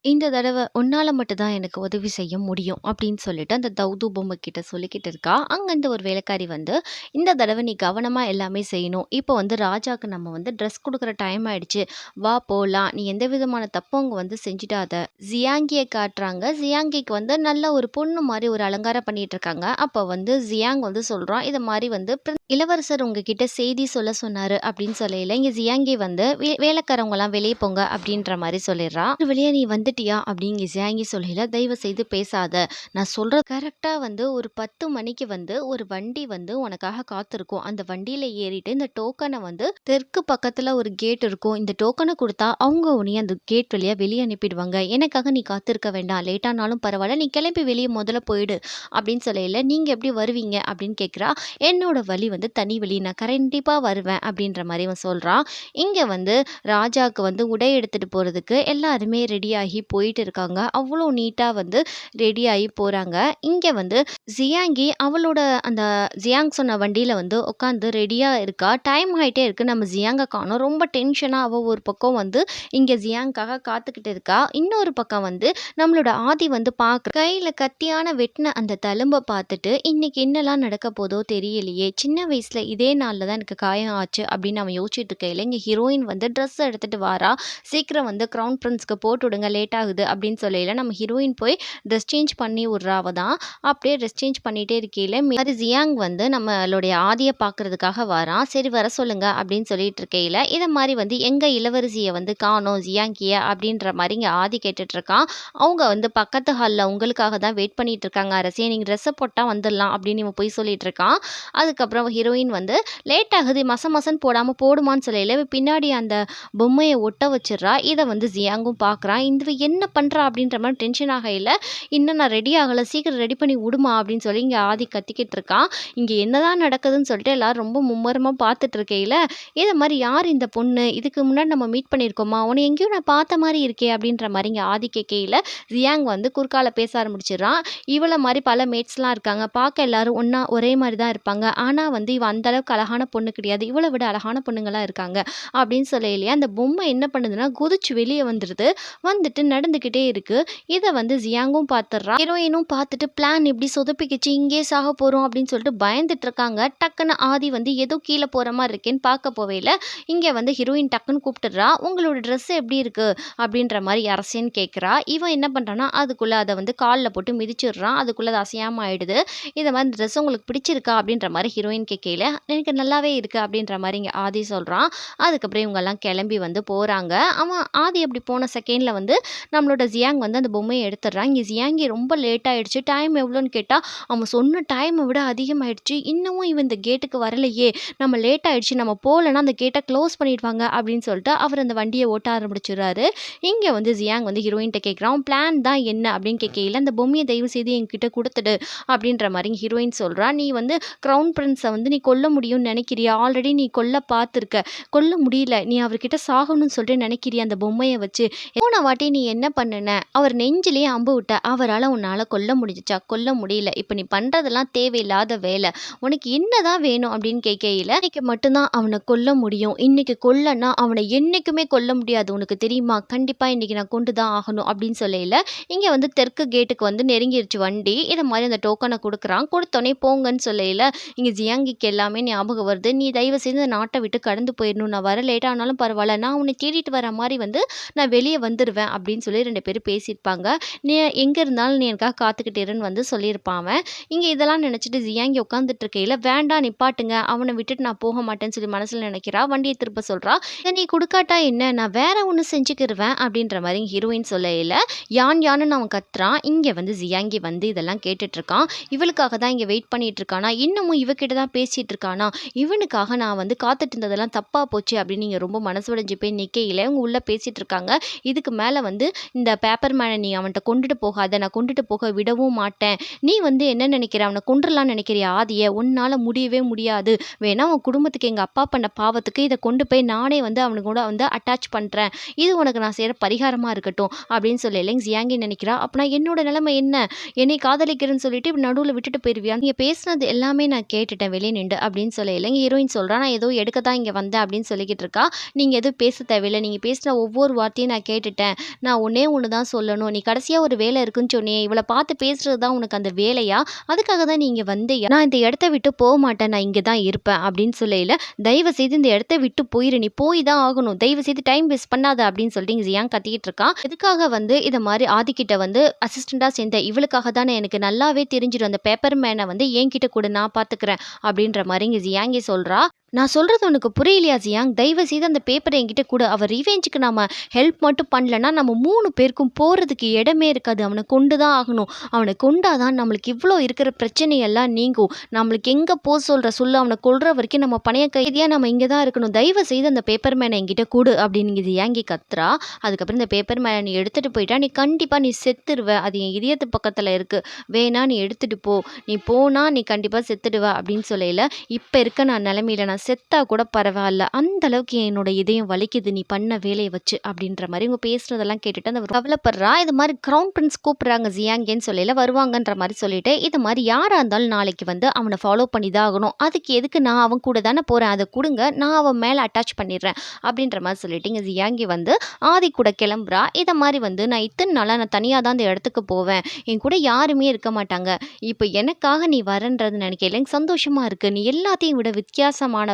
இந்த தடவ உன்னால மட்டும் தான் எனக்கு உதவி செய்ய முடியும் அப்படின்னு சொல்லிட்டு அந்த தௌது பொம்மை கிட்ட சொல்லிக்கிட்டு இருக்கா. அங்கேருந்து ஒரு வேலைக்காரி வந்து, இந்த தடவ நீ கவனமா எல்லாமே செய்யணும். இப்போ வந்து ராஜாக்கு நம்ம வந்து ட்ரெஸ் குடுக்குற டைம் ஆயிடுச்சு. வா போலாம். நீ எந்த விதமான தப்பும் அங்க வந்து செஞ்சுடாத. ஜியாங்கிய காட்டுறாங்க. ஜியாங்கிக்கு வந்து நல்ல ஒரு பொண்ணு மாரி ஒரு அலங்காரம் பண்ணிட்டு இருக்காங்க. அப்ப வந்து ஜியாங் வந்து சொல்றான், "இத மாரி வந்து இளவரசர் உங்ககிட்ட செய்தி சொல்ல சொன்னாரு" அப்படின்னு சொல்லையில, இங்க ஜியாங்கி வந்து வேலைக்காரவங்கலாம் வெளிய போங்க அப்படின்ற மாரி சொல்லிடுறா. "ஒரு வழியா நீ வந்துட்டியா?" அப்படிங்க ஜியாங்கி சொல்லையில, "தயவு செய்து பேசாத. நான் சொல்றது கரெக்ட்டா வந்து ஒரு 10 மணிக்கு வந்து ஒரு வண்டி வந்து உனக்காக காத்திருக்கும். அந்த வண்டியில ஏறிட்டு இந்த டோக்கன வந்து தெற்கு பக்கத்துல ஒரு கேட் இருக்கும். இந்த டோக்கன குடுத்தா அவங்க உன்னைய அந்த கேட் வழியா வெளிய அனுப்பிடுவாங்க. எனக்காக நீ காத்திருக்க வேண்டாம். லேட் ஆனாலும் பரவால்ல. நீ கிளம்பி வெளிய முதல்ல போயிடு." அப்படின்னு சொல்லையில, "நீங்க எப்படி வருவீங்க?" அப்படின்னு கேட்கிறா. "என்னோட வழி வந்து தனி வழி. நான் கண்டிப்பா வருவேன்." அப்படின்ற மாரி அவன் சொல்றான். இங்க வந்து ராஜாக்கு வந்து உடை எடுத்துட்டு போறதுக்கு எல்லாருமே ரெடியாகி போயிட்டு இருக்காங்க. அவ்வளோ நீட்டா வந்து ரெடியாகி போறாங்க. இங்க வந்து ஜியாங்கி அவளோட அந்த ஜியாங் சொன்ன வண்டியில வந்து உட்காந்து ரெடியா இருக்கா. டைம் ஆயிட்டே இருக்கு. நம்ம ஜியாங்க காணோம். ரொம்ப டென்ஷனா அவ ஒரு பக்கம் வந்து இங்க ஜியாங்காக காத்துக்கிட்டு இருக்கா. இன்னொரு பக்கம் வந்து நம்மளோட ஆதி வந்து கையில கத்தியான வெட்டின அந்த தழும்ப பார்த்துட்டு, இன்னைக்கு என்னலாம் நடக்க போதோ தெரியலையே! சின்ன வயசுல இதே நாள்ல தான் எனக்கு காயம் ஆச்சு அப்படின்னு அவன் யோசிச்சுட்டு இருக்கையில, இங்க ஹீரோயின் வந்து ட்ரெஸ் எடுத்துட்டு வாரா. சீக்கிரம் வந்து கிரவுன் பிரின்ஸ்க்கு போட்டு விடுங்க லேட் ஆகுது அப்படின்னு சொல்லையில, நம்ம ஹீரோயின் போய் ட்ரெஸ் சேஞ்ச் பண்ணி விட்றா அவ தான். அப்படியே ட்ரெஸ் சேஞ்ச் பண்ணிட்டே இருக்கையில, அது ஜியாங் வந்து நம்மளுடைய ஆதிய பார்க்கறதுக்காக வாரான். சரி வர சொல்லுங்க அப்படின்னு சொல்லிட்டு இருக்கையில, இத மாரி வந்து எங்க இளவரசிய வந்து காணோம் ஜியாங்கிய அப்படின்ற மாரி இங்க ஆதி கேட்டுட்டு இருக்கான். அவங்க வந்து பக்கத்து ஹால்ல உங்களுக்காக தான் வெயிட் பண்ணிட்டு இருக்காங்க அரசே. நீங்க ட்ரெஸ்ஸ போட்டா வந்துடலாம் அப்படின்னு இவன் பொய் சொல்லிட்டு இருக்கான். அதுக்கப்புறம் ஹீரோயின் வந்து லேட் ஆகுது மச மசன்னு போடாம போடுமான்னு சொல்லையில, இவ பின்னாடி அந்த பொம்மைய ஒட்ட வச்சிடுறா. இத வந்து ஜியாங்கும் பார்க்குறான். இவ என்ன பண்றா அப்படின்ற மாரி டென்ஷன் ஆகையில, "இன்னும் நான் ரெடி ஆகல. சீக்கிரம் ரெடி பண்ணி விடுமா" அப்படின்னு சொல்லி இங்க ஆதி கத்திக்கிட்டு இருக்கான். இங்க என்னதான் நடக்குதுன்னு சொல்லிட்டு எல்லாரும் ரொம்ப மும்மரமா பார்த்துட்டு இருக்கையில, "இத மாரி யார் இந்த பொண்ணு? இதுக்கு முன்னாடி நம்ம மீட் பண்ணியிருக்கோமா? உன்ன எங்கேயோ நான் பார்த்த மாரி இருக்கே" அப்படின்ற மாரி இங்க ஆதி கேட்கையில, ஜியாங் வந்து குறுக்கால பேச ஆரம்பிச்சிடுறான். இவள மாரி பல மேட்ஸ்லாம் இருக்காங்க. பார்க்க எல்லாரும் ஒண்ணா ஒரே மாரி தான் இருப்பாங்க. ஆனா வந்து இவ அந்த அளவுக்கு அழகான பொண்ணு கிடையாது. இவள விட அழகான பொண்ணுங்கலாம் இருக்காங்க. அப்படின்னு சொல்லையிலயே அந்த பொம்மை என்ன பண்ணுதுன்னா, குதிச்சு வெளிய வந்துருது. வந்துட்டு நடந்துக்கிட்டே இருக்கு. இத வந்து ஜியாங்கும் பார்த்துடுறா. ஹீரோயினும் பார்த்துட்டு பிளான் இப்படி சொதப்பிக்கிச்சு. இங்கேயே சாக போறோம் அப்படின்னு சொல்லிட்டு பயந்துட்டு இருக்காங்க. டக்குன்னு ஆதி வந்து ஏதோ கீழ போற மாரி இருக்கேன்னு பார்க்க போவையில, இங்க வந்து ஹீரோயின் டக்குன்னு கூப்பிட்டுடுறா. "உங்களோட ட்ரெஸ் எப்படி இருக்கு?" அப்படின்ற மாரி அரசேன்னு கேட்கிறா. இவன் என்ன பண்றான்னா, அதுக்குள்ள அத வந்து கால்ல போட்டு மிதிச்சிடுறான். அதுக்குள்ள அது அசையாம ஆயிடுது. "இத மாரி இந்த ட்ரெஸ் உங்களுக்கு பிடிச்சிருக்கா?" அப்படின்ற மாரி ஹீரோயின் கேட்கையில, "எனக்கு நல்லாவே இருக்கு." அப்படின்ற மாரி இங்க ஆதி சொல்றான். அதுக்கப்புறம் இவங்கலாம் கிளம்பி வந்து போறாங்க. அவன் ஆதி அப்படி போன செகண்ட்ல வந்து நம்மளோட ஜியாங் வந்து அந்த பொம்மைய எடுத்துடுறான். இங்க ஜியாங்கி ரொம்ப லேட் ஆயிடுச்சு. டைம் எவ்வளோன்னு கேட்டா, அவன் சொன்ன டைம விட அதிகமாயிடுச்சு. இன்னமும் இவன் இந்த கேட்டுக்கு வரலையே! நம்ம லேட் ஆயிடுச்சு. நம்ம போலன்னா அந்த கேட்ட க்ளோஸ் பண்ணிடுவாங்க அப்படின்னு சொல்லிட்டு அவர் அந்த வண்டிய ஓட்ட ஆரம்பிச்சுடுறாரு. இங்க வந்து ஜியாங் வந்து ஹீரோயின்ட்ட கேட்குறான். "உன் பிளான் தான் என்ன?" அப்படின்னு கேட்கையில, "அந்த பொம்மைய தயவு செய்து என்கிட்ட குடுத்துடு" அப்படின்ற மாரி ஹீரோயின் சொல்றா. "நீ வந்து கிரவுன் பிரின்ஸ வந்து நீ கொல்ல முடியும்னு நெனைக்கிறியா? ஆல்ரெடி நீ கொல்ல பார்த்துருக்க. கொல்ல முடியல. நீ அவர்கிட்ட சாகணும்னு சொல்லிட்டு நெனைக்கிறியா அந்த பொம்மைய வச்சு? போன வாட்டி நீ என்ன பண்ணுன? அவர் நெஞ்சிலேயே அம்பு விட்ட. அவரால உன்னால கொல்ல முடிஞ்சுச்சா? கொல்ல முடியல. இப்ப நீ பண்றதெல்லாம் தேவையில்லாத வேல. உனக்கு என்னதான் வேணும்?" அப்படின்னு கேட்கையில, "இன்னைக்கு மட்டும் தான் அவன கொல்ல முடியும். இன்னைக்கு கொல்லன்னா அவன என்னைக்குமே கொல்ல முடியாது. உனக்கு தெரியுமா? கண்டிப்பா இன்னைக்கு நான் கொண்டு தான் ஆகணும்." அப்படின்னு சொல்லையில, இங்க வந்து தெற்கு கேட்டுக்கு வந்து நெருங்கிருச்சு வண்டி. இத மாரி அந்த டோக்கன குடுக்குறான். குடுத்தோனே போங்கன்னு சொல்லையில, இங்க ஜியாங்கிக்கு எல்லாமே ஞாபகம் வருது. "நீ தயவு செய்து இந்த நாட்ட விட்டு கடந்து போயிரணும். நான் வர லேட் ஆனாலும் பரவால்ல. நான் உன்னை தேடிட்டு வர மாரி வந்து நான் வெளிய வந்துருவேன்." அப்படின்னு சொல்லி 2 பேரும் பேசியிருப்பாங்க. "நீ எங்க இருந்தாலும் நீ எனக்காக காத்துக்கிட்டு இருன்னு" வந்து சொல்லியிருப்பான் அவன். இங்க இதெல்லாம் நெனச்சுட்டு ஜியாங்கி உட்காந்துட்டு இருக்கையில, "வேண்டாம் நிப்பாட்டுங்க. அவன விட்டுட்டு நான் போக மாட்டேன்னு" சொல்லி மனசுல நெனைக்கிறா. வண்டிய திருப்ப சொல்றா. "இத நீ குடுக்காட்டா என்ன? நான் வேற ஒண்ணு செஞ்சுக்கிருவேன்." அப்படின்ற மாரி ஹீரோயின் சொல்லையில, யான் யான்னு அவன் கத்துறான். இங்க வந்து ஜியாங்கி வந்து இதெல்லாம் கேட்டுட்டு இருக்கான். இவளுக்காக தான் இங்க வெயிட் பண்ணிட்டு இருக்கானா? இன்னமும் இவ கிட்ட தான் பேசிட்டு இருக்கானா? இவனுக்காக நான் வந்து காத்துட்டு இருந்ததெல்லாம் தப்பா போச்சே அப்படின்னு இங்க ரொம்ப மனசு உடைஞ்சு போய் நிக்கையில, இவங்க உள்ள பேசிட்டு இருக்காங்க. "இதுக்கு மேல வந்து இந்த பேப்பர் மேன நீ அவன்ட்ட கொண்டுட்டு போகாத. நான் கொண்டுட்டு போக விடவும் மாட்டேன். நீ வந்து என்ன நெனைக்கிற? அவன கொன்றுலாம்னு நெனைக்கிறியா ஆதிய? உன்னால முடியவே முடியாது. வேணா உன் குடும்பத்துக்கு எங்க அப்பா பண்ண பாவத்துக்கு இத கொண்டு போய் நானே வந்து அவனு கூட வந்து அட்டாச் பண்றேன். இது உனக்கு நான் செய்ற பரிகாரமா இருக்கட்டும்." அப்படின்னு சொல்லயில ஜியாங்கி நெனைக்கிறா, "அப்பனா என்னோட நிலைமை என்ன? என்னைய காதலிக்கிறேன்னு சொல்லிட்டு இப்படி நடுவுல விட்டுட்டு போயிருவியா? நீங்க பேசினது எல்லாமே நான் கேட்டுட்டேன் வெளிய நிண்டு." அப்படின்னு சொல்லயில ஹீரோயின் சொல்றா, "நான் ஏதோ எடுக்க தான் இங்க வந்தேன்." அப்படின்னு சொல்லிக்கிட்டு இருக்கா. "நீங்க எதுவும் பேச தேவையில்ல. நீங்க பேசின ஒவ்வொரு வார்த்தையும் நான் கேட்டுட்டேன். நான் ஒண்ணே ஒண்ணு தான் சொல்லணும். நீ கடைசியா ஒரு வேலை இருக்குன்னு சொன்னியே, இவள பார்த்து பேசுறது தான் உனக்கு அந்த வேலையா? அதுக்காக தான் நீ இங்க வந்தியா? நான் இந்த இடத்த விட்டு போமாட்டேன். நான் இங்க தான் இருப்பேன்." அப்படின்னு சொல்லையில, "தயவு செய்து இந்த இடத்த விட்டு போயிரு. நீ போய் தான் ஆகணும். தயவு செய்து டைம் வேஸ்ட் பண்ணாத." அப்படின்னு சொல்லிட்டு இங்க ஜியாங் கத்திக்கிட்டு இருக்கான். எதுக்காக வந்து இத மாரி ஆதிக்கிட்ட வந்து அசிஸ்டன்ட்டா சேர்ந்த இவளுக்காக தானே, எனக்கு நல்லாவே தெரிஞ்சிரும். அந்த பேப்பர் மேன வந்து என்கிட்ட குடு, நான் பார்த்துக்கிறேன். அப்படின்ற மாரி இங்க ஜியாங்கி சொல்றா. "நான் சொல்றது உனக்கு புரியலையா ஜியாங்? தயவு செய்து அந்த பேப்பர என்கிட்ட குடு. அவ ரிவெஞ்சுக்கு நாம ஹெல்ப் மட்டும் பண்ணலன்னா, நம்ம 3 பேருக்கும் போறதுக்கு இடமே இருக்காது. அவன கொண்டு தான் ஆகணும். அவன கொண்டா தான் நம்மளுக்கு இவ்ளோ இருக்கிற பிரச்சனையெல்லாம் நீங்கும். நம்மளுக்கு எங்க சொல்ற சொல்லு. அவன கொல்ற வரைக்கும் நம்ம பணைய கைதியா நம்ம இங்க தான் இருக்கணும். தயவு செய்து அந்த பேப்பர் மேன என்கிட்ட குடு." அப்படின்னு இங்க ஜியாங்கி கத்துறா. அதுக்கப்புறம் "இந்த பேப்பர் மேன நீ எடுத்துட்டு போயிட்டா, நீ கண்டிப்பா செத்துருவ. அது என் இதயத்து பக்கத்துல இருக்கு. வேணா நீ எடுத்துட்டு போ. நீ போனா நீ கண்டிப்பா செத்துடுவ." அப்படின்னு சொல்லையில, "இப்ப இருக்க நான் நிலைமையில நான் செத்தா கூட பரவால்ல. அந்த அளவுக்கு என்னோட இதயம் வலிக்குது நீ பண்ண வேலைய வச்சு." அப்படின்ற மாரி இவங்க பேசுனதெல்லாம் கேட்டுட்டு அந்த கவலைப்படுறா. இது மாரி கிரவுன் பிரின்ஸ் கூப்பிடுறாங்க ஜியாங்கேன்னு சொல்லையில வருவாங்கன்ற மாரி சொல்லிட்டு, "இது மாரி யாரா இருந்தாலும் நாளைக்கு வந்து அவன ஃபாலோ பண்ணி தான் ஆகணும். அதுக்கு எதுக்கு நான் அவன் கூட தானே போறேன். அத குடுங்க. நான் அவன் மேல அட்டாச் பண்ணிடுறேன்." அப்படின்ற மாரி சொல்லிட்டு இங்க ஜியாங்கி வந்து ஆதி கூட கிளம்புறா. இத மாரி வந்து, "நான் இத்தன நாளா நான் தனியா தான் அந்த இடத்துக்கு போவேன். என் கூட யாருமே இருக்க மாட்டாங்க. இப்ப எனக்காக நீ வரேன்றது நினைக்கையில எனக்கு சந்தோஷமா இருக்கு. நீ எல்லாத்தையும் விட வித்தியாசமானவள்.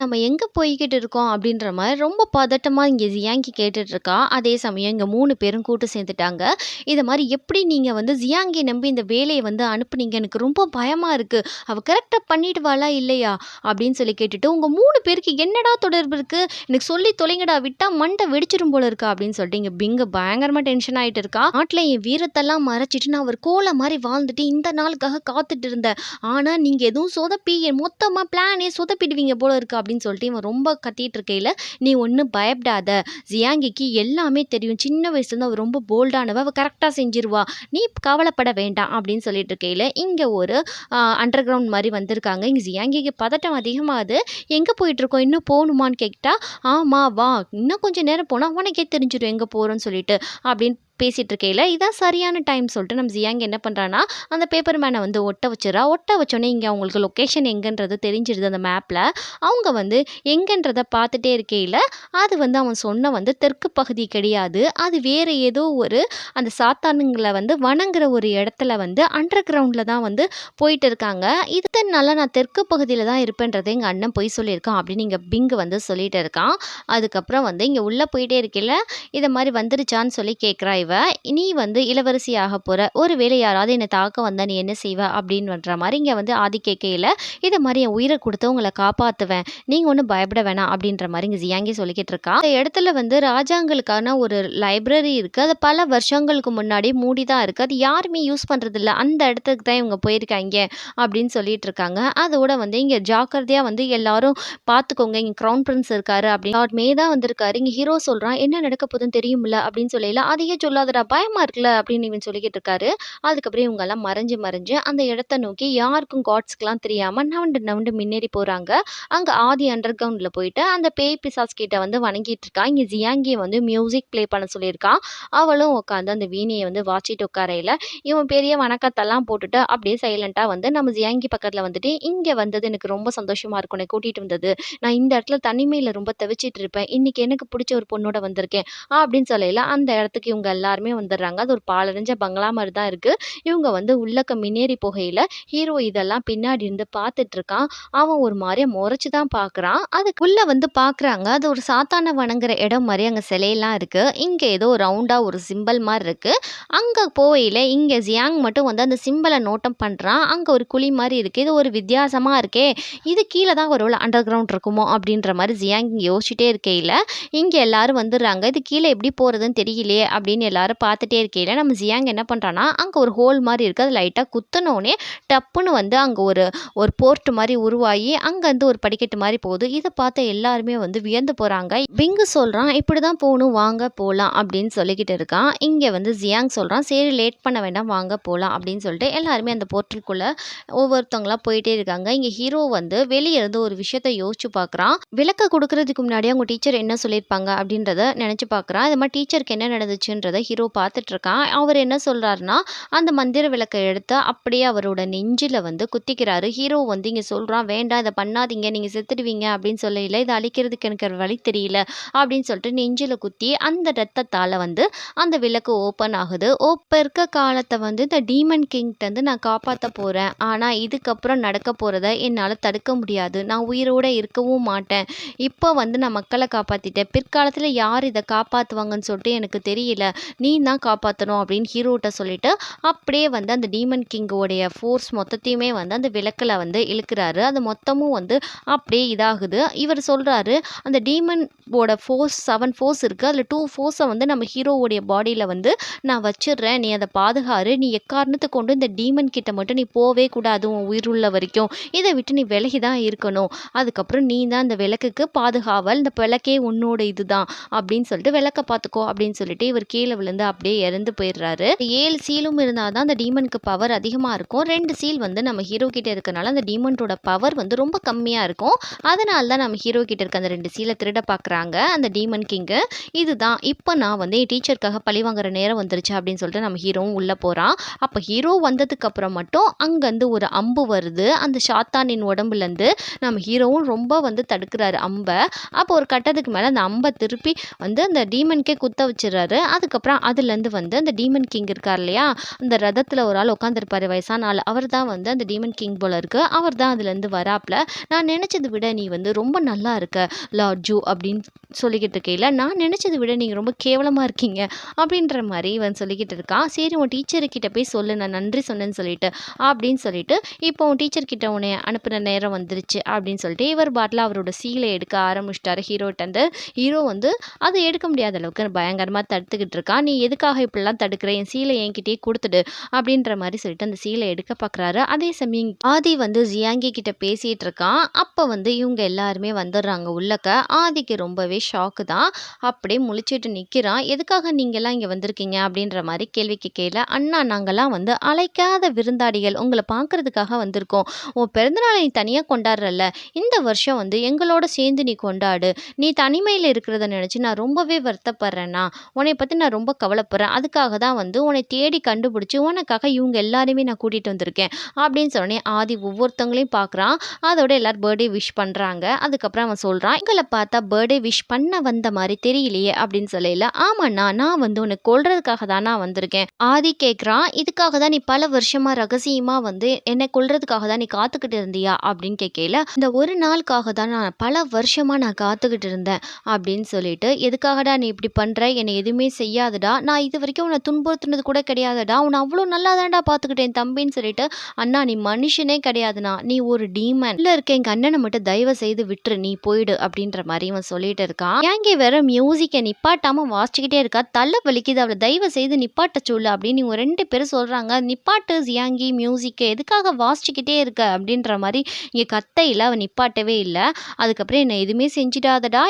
நம்ம எங்க போய்க்கிட்டு இருக்கோம்?" அப்படின்ற மாரி ரொம்ப பதட்டமா இங்க ஜியாங்கி கேட்டுட்டு இருக்கா. அதே சமயம் இங்க 3 பேரும் கூட்டு சேர்ந்துட்டாங்க. இத மாரி, "எப்படி நீங்க வந்து ஜியாங்கிய நம்பி இந்த வேலைய வந்து அனுப்புனீங்க? எனக்கு ரொம்ப பயமா இருக்கு. அவ கரெக்ட்டா பண்ணிடுவாளா இல்லையா?" அப்படின்னு சொல்லி கேட்டுட்டு, "உங்க 3 பேருக்கு என்னடா தொடர்பு இருக்கு? எனக்கு சொல்லி தொலைங்கடா. விட்டா மண்டை வெடிச்சிரும் போல இருக்கா." அப்படின்னு சொல்லிட்டு இங்க பிங்கு பயங்கரமா டென்ஷன் ஆயிட்டு இருக்கா. "நாட்ல என் வீரத்தெல்லாம் மறைச்சிட்டு நான் ஒரு கோழ மாரி வாழ்ந்துட்டு இந்த நாளுக்காக காத்துட்டு இருந்தேன். ஆனா நீங்க எதுவும் சொதப்பி என் மொத்தமா பிளானே சொதப்பிடுவீங்க போல இருக்கு." அப்படின்னு சொல்லிட்டு இவன் ரொம்ப கத்திட்டு இருக்கையில, "நீ ஒண்ணும் பயப்படாத. ஜியாங்கிக்கு எல்லாமே தெரியும். சின்ன வயசுலேருந்து அவ ரொம்ப போல்டானவ. அவ கரெக்ட்டா செஞ்சுருவா. நீ கவலைப்பட வேண்டாம்." அப்படின்னு சொல்லிட்டு இருக்கையில, இங்க ஒரு அண்டர் கிரவுண்ட் மாரி வந்திருக்காங்க. இங்க ஜியாங்கிக்கு பதட்டம் அதிகமாகுது. "எங்க போயிட்டுருக்கோம்? இன்னும் போணுமான்னு?" கேட்டா, "ஆமா வா. இன்னும் கொஞ்சம் நேரம் போனா உனக்கே தெரிஞ்சிரும் எங்க போறோம்ன்னு சொல்லிட்டு." அப்படின்னு பேசிட்டு இருக்கையில, இதான் சரியான டைம் சொல்லிட்டு நம்ம ஜியாங் என்ன பண்றான்னா, அந்த பேப்பர் மேன வந்து ஒட்ட வச்சுறா. ஒட்ட வச்சோனே இங்க அவங்களுக்கு லொகேஷன் எங்கன்றது தெரிஞ்சிருது அந்த மேப்ல. அவங்க வந்து எங்கன்றத பார்த்துட்டே இருக்கையில, அது வந்து அவன் சொன்ன வந்து தெற்கு பகுதி கிடையாது. அது வேற ஏதோ ஒரு அந்த சாத்தானுங்கள வந்து வணங்குற ஒரு இடத்துல வந்து அண்டர் கிரவுண்ட்ல தான் வந்து போயிட்டு இருக்காங்க. "இத்தன நாளா நான் தெற்கு பகுதியில தான் இருப்பேன்றத எங்க அண்ணன் பொய் சொல்லியிருக்கான்." அப்படின்னு இங்க பிங்க் வந்து சொல்லிட்டு இருக்கான். அதுக்கப்புறம் வந்து இங்க உள்ள போயிட்டே இருக்கையில, இத மாரி வந்துருச்சான்னு சொல்லி கேட்குறா இவ. "நீ வந்து இளவரசி ஆகப் போற. ஒருவேளை யாராவது என்ன தாக்க வந்தா நீ என்ன செய்வ?" அப்படின்ற மாரி இங்க வந்து ஆதி கேட்கையில, "இத மாரி என் உயிர குடுத்து உங்கள காப்பாத்துவேன். நீங்க ஒண்ணும் பயப்பட வேணாம்." அப்படின்ற மாரி இங்க ஜியாங்கி சொல்லிக்கிட்டு இருக்கா. இந்த இடத்துல வந்து ராஜாங்களுக்கான ஒரு லைப்ரரி இருக்கு. அது பல வருஷங்களுக்கு முன்னாடி மூடி தான் இருக்கு. அது யாருமே யூஸ் பண்றதில்ல. அந்த இடத்துக்கு தான் இவங்க போயிருக்காய்ங்க அப்படின்னு சொல்லிட்டு இருக்காங்க. அதோட வந்து இங்க ஜாக்கிரதையா வந்து எல்லாரும் பார்த்துக்கோங்க. இங்க கிரவுன் பிரின்ஸ் இருக்காரு அப்படின்னு லார்ட் மே தான் வந்திருக்காரு. இங்க ஹீரோ சொல்றான், "என்ன நடக்க போதுன்னு தெரியும்ல?" அப்படின்னு சொல்லையில, "அதையே சொல்லாதடா பயமா இருக்குல்ல." அப்படின்னு இவன் சொல்லிக்கிட்டு இருக்காரு. அதுக்கப்புறம் இவங்கலாம் மறைஞ்சு மறைஞ்சு அந்த இடத்த நோக்கி யாருக்கும் காட்ஸ்க்குலாம் தெரியாம நவுண்டு நவுண்டு முன்னேறி போறாங்க. அங்க ஆதி அண்டர் கிரவுண்ட்ல போயிட்டு அந்த பேய் பிசாஸ் கிட்ட வந்து வணங்கிட்டு இருக்கா. இங்க ஜியாங்கிய வந்து மியூசிக் ப்ளே பண்ண சொல்லியிருக்கான். அவளும் உட்காந்து அந்த வீணைய வந்து வாசிச்சுட்டு உட்காரையில, இவன் பெரிய வணக்கத்தெல்லாம் போட்டுட்டு அப்படியே சைலன்ட்டா வந்து நம்ம ஜியாங்கி பக்கத்துல வந்துட்டு, "இங்க வந்தது எனக்கு ரொம்ப சந்தோஷமா இருக்கு. உன்னை கூட்டிட்டு வந்தது. நான் இந்த இடத்துல தனிமையில ரொம்ப தவிச்சிட்டு இருப்பேன். இன்னைக்கு எனக்கு புடிச்ச ஒரு பொண்ணோட வந்திருக்கேன்." அப்படின்னு சொல்லையில அந்த இடத்துக்கு இவங்க எல்லாருமே வந்துடுறாங்க. அது ஒரு பாழடைஞ்ச பங்களா மாரி தான் இருக்கு. இவங்க வந்து உள்ளக்க முன்னேறி போகையில, ஹீரோ இதெல்லாம் பின்னாடி இருந்து பார்த்துட்டு இருக்கான். அவன் ஒரு மாரியா மொறச்சு தான் பார்க்குறான். அதுக்குள்ள வந்து பார்க்குறாங்க. அது ஒரு சாத்தான வணங்குற இடம் மாரி அங்க சிலையெல்லாம் இருக்கு. இங்க ஏதோ ரவுண்டா ஒரு சிம்பல் மாரி இருக்கு. அங்க போகையில இங்க ஜியாங் மட்டும் வந்து அந்த சிம்பல நோட்டம் பண்றான். அங்க ஒரு குழி மாரி இருக்கு. இது ஒரு வித்தியாசமா இருக்கே! இது கீழ தான் ஒரு வேள அண்டர் கிரவுண்ட் இருக்குமோ! அப்டின்ற மாரி ஜியாங் யோசிச்சுட்டே இருக்கையில, இங்க எல்லாரும் வந்துர்றாங்க. இது கீழ எப்படி போறதுன்னு தெரியலையே! அப்படின்னு எல்லாரும் பார்த்துட்டே இருக்கையில, நம்ம ஜியாங் என்ன பண்றான்னா, அங்க ஒரு ஹோல் மாரி இருக்கு. அது லைட்டா குத்துனோனே டப்புன்னு வந்து அங்க ஒரு ஒரு போர்ட் மாரி உருவாகி, அங்கருந்து ஒரு படிக்கட்டு மாரி போகுது. இத பார்த்த எல்லாருமே வந்து வியந்து போறாங்க. பிங்கு சொல்றான், "இப்படிதான் போணும். வாங்க போலாம்." அப்படின்னு சொல்லிக்கிட்டு இருக்கான். இங்க வந்து ஜியாங் சொல்றான், "சரி லேட் பண்ண வேண்டாம். வாங்க போலாம்." அப்படின்னு சொல்லிட்டு எல்லாருமே அந்த போர்ட்டலுக்குள்ள ஒவ்வொருத்தவங்களா போயிட்டே இருக்காங்க. இங்க ஹீரோ வந்து வெளிய இருந்து ஒரு விஷயத்த யோசிச்சு பார்க்குறான். விளக்க குடுக்குறதுக்கு முன்னாடி அவங்க டீச்சர் என்ன சொல்லியிருப்பாங்க அப்படின்றத நெனச்சு பார்க்குறான். இது மாரி டீச்சருக்கு என்ன நடந்துச்சுன்றத ஹீரோ பார்த்துட்ருக்கான். அவர் என்ன சொல்றாருன்னா, அந்த மந்திர விளக்க எடுத்து அப்படியே அவரோட நெஞ்சில வந்து குத்திக்கிறாரு. ஹீரோ வந்து இங்க சொல்றான், "வேண்டாம் இத பண்ணாதீங்க. நீங்க செத்துடுவீங்க" அப்படின்னு சொல்லையில, "இத அழிக்கிறதுக்கு எனக்கு ஒரு வழி தெரியல" அப்படின்னு சொல்லிட்டு நெஞ்சில குத்தி, அந்த ரத்தத்தால வந்து அந்த விளக்கு ஓப்பன் ஆகுது. இப்ப இருக்க காலத்த வந்து இந்த டீமன் கிங்ட்டருந்து நான் காப்பாத்த போறேன். ஆனா இதுக்கப்புறம் நடக்க போறத என்னால தடுக்க முடியாது. நான் உயிரோட இருக்கவும் மாட்டேன். இப்போ வந்து நான் மக்கள காப்பாத்திட்டேன். பிற்காலத்துல யார் இத காப்பாத்துவாங்கன்னு சொல்லிட்டு எனக்கு தெரியல. நீ தான் காப்பாத்தணும் அப்படின்னு ஹீரோட்ட சொல்லிட்டு, அப்படியே வந்து அந்த டீமன் கிங்கோடைய ஃபோர்ஸ் மொத்தத்தையுமே வந்து அந்த விளக்குல வந்து இழுக்குறாரு. அது மொத்தமும் வந்து அப்படியே இதாகுது. இவர் சொல்றாரு, அந்த டீமனோட ஃபோர்ஸ் 7 ஃபோர்ஸ் இருக்கு. அதுல 2 ஃபோர்ஸ வந்து நம்ம ஹீரோவுடைய பாடியில வந்து நான் வச்சுர்றேன். நீ அத பாதுகாரு. நீ எக்காரணத்துக்கு கொண்டும் இந்த டீமன் கிட்ட மட்டும் நீ போவே கூடாது உன் உயிர் உள்ள வரைக்கும். இத விட்டு நீ விலகி தான் இருக்கணும். அதுக்கப்புறம் நீ தான் இந்த விளக்குக்கு பாதுகாவல். இந்த விளக்கே உன்னோட இதுதான் அப்படின்னு சொல்லிட்டு விளக்க பார்த்துக்கோ அப்படின்னு சொல்லிட்டு இவர் கீழ விழுந்து அப்படியே இறந்து போயிடுறாரு. 7 சீலும் இருந்தா தான் அந்த டீமனுக்கு பவர் அதிகமா இருக்கும். 2 சீல் வந்து நம்ம ஹீரோ கிட்ட இருக்கனால அந்த டீமனோட பவர் வந்து ரொம்ப கம்மியா இருக்கும். அதனால தான் நம்ம ஹீரோ கிட்ட இருக்க அந்த 2 சீல திருட பார்க்குறாங்க அந்த டீமன் கிங்கு. இதுதான் இப்ப நான் வந்து என் டீச்சருக்காக பழி வாங்குற நேரம் வந்துருச்சு அப்படின்னு சொல்லிட்டு நம்ம ஹீரோவும் உள்ள போறான். அப்ப ஹீரோ வந்ததுக்கு அப்புறம் மட்டும் அங்கருந்து ஒரு அம்பு வருது. அந்த சாத்தானின் உடம்புலேருந்து நம்ம ஹீரோவும் ரொம்ப வந்து தடுக்கிறாரு அம்ப. அப்போ ஒரு கட்டத்துக்கு மேல அந்த அம்ப திருப்பி வந்து அந்த டீமனுக்கே குத்த வச்சுர்றாரு. அதுக்கப்புறம் அதுலேருந்து வந்து அந்த டீமன் கிங் இருக்கார் இல்லையா? அந்த ரதத்துல ஒரு ஆள் உட்காந்துருப்பாரு வயசான ஆள். அவர் தான் வந்து அந்த டீமன் கிங் போல இருக்கு. அவர் தான் அதுலேருந்து வராப்ல. நான் நினைச்சத விட நீ வந்து ரொம்ப நல்லா இருக்க லார்ட் ஜூ அப்படின்னு சொல்லிக்கிட்டு இருக்கையில, நான் நினைச்சத விட நீங்க ரொம்ப கேவலமா இருக்கீங்க அப்படின்ற மாரி இவன் சொல்லிக்கிட்டு இருக்கான். சரி உன் டீச்சர் கிட்ட போய் சொல்லு நான் நன்றி சொன்னேன்னு சொல்லிட்டு அப்படின்னு சொல்லிட்டு, இப்போ உன் டீச்சர் கிட்ட உன்னைய அனுப்புன நேரம் வந்துருச்சு அப்படின்னு சொல்லிட்டு இவர் பாட்டுல அவரோட சீலை எடுக்க ஆரம்பிச்சிட்டாரு ஹீரோட்டருந்து. ஹீரோ வந்து அத எடுக்க முடியாத அளவுக்கு பயங்கரமா தடுத்துக்கிட்டு இருக்கான். நீ எதுக்காக இப்படிலாம் தடுக்குற? என் சீலை என்கிட்டயே குடுத்துடு அப்படின்ற மாரி சொல்லிட்டு அந்த சீலை எடுக்க பார்க்குறாரு. அதே சமயம் ஆதி வந்து ஜியாங்கி கிட்ட பேசிட்டு இருக்கான். அப்ப வந்து இவங்க எல்லாருமே வந்துடுறாங்க உள்ளக்க. ஆதிக்கு ரொம்பவே ஷாக்கு தான். அப்படியே முழிச்சிட்டு நிக்கிறான். எதுக்காக நீங்கலாம் இங்க வந்திருக்கீங்க? அப்படின்ற மாரி கேள்வி கேட்கையில, அண்ணா நாங்கலாம் வந்து அழைக்காத விருந்தாளிகள். உங்கள பார்க்கறதுக்காக வந்திருக்கோம். உன் பிறந்தநாளை நீ தனியா கொண்டாடுறல்ல, இந்த வருஷம் வந்து எங்களோட சேர்ந்து நீ கொண்டாடு. நீ தனிமையில இருக்கிறத நினைச்சு நான் ரொம்பவே வருத்தப்படுறேன்னா. உன்னைய பத்தி நான் ரொம்ப கவலைப்படுறேன். அதுக்காக தான் வந்து உன்னை தேடி கண்டுபிடிச்சு உனக்காக இவங்க எல்லாரையுமே நான் கூட்டிட்டு வந்திருக்கேன். அப்படின்னு சொன்னோனே ஆதி ஒவ்வொருத்தவங்களையும் பார்க்குறான். அதோட எல்லாரும் பர்த்டே விஷ் பண்றாங்க. அதுக்கப்புறம் அவன் சொல்றான், "எங்கள பார்த்தா பர்த்டே விஷ் பண்ண வந்த மாரி தெரியலையே" அப்படின்னு சொல்லையில, "ஆமாண்ணா நான் வந்து உன்னை கொல்றதுக்காக தான் நான் வந்திருக்கேன்." ஆதி கேட்குறான், "இதுக்காக தான் நீ பல வருஷமா ரகசியமா வந்து என்னை கொல்றதுக்காக தான் நீ காத்துக்கிட்டு இருந்தியா?" அப்படின்னு கேட்கையில, "இந்த ஒரு நாளுக்காக தான் நான் பல வருஷமா நான் காத்துக்கிட்டு இருந்தேன்" அப்படின்னு சொல்லிட்டு, "எதுக்காகடா நீ இப்படி பண்ற? என்னை எதுவுமே செய்யாதடா. நான் இதுவரைக்கும் உன்னை துன்புறுத்துனது கூட கிடையாதுடா. உன்னை அவ்வளோ நல்லா தான்டா பார்த்துக்கிட்டேன் தம்பின்னு சொல்லிட்டு, அண்ணா நீ மனுஷனே கிடையாதுண்ணா. நீ ஒரு டீமன். உள்ள இருக்க எங்க அண்ணனை மட்டும் தயவு செய்து விட்டுரு. நீ போயிடு" அப்படின்ற மாரி இவன் சொல்லிட்டு இருக்கான். "ஏங்க வேற மியூசிக்கை நிப்பாட்டாம வாசிச்சுக்கிட்டே இருக்கா. தலை வலிக்குது. அவளை தயவு செய்து நிப்பாட்ட சொல்லு" அப்படின்னு இவங்க 2 பேரும் சொல்றாங்க. "நிப்பாட்டு ஜியாங்கி மியூசிக்கை. எதுக்காக வாசிச்சுக்கிட்டே இருக்க?" அப்படின்ற மாரி இங்க கத்தையில அவ நிப்பாட்டவே இல்ல. அதுக்கப்புறம் "என்ன எதுவுமே செஞ்சிடாதடா.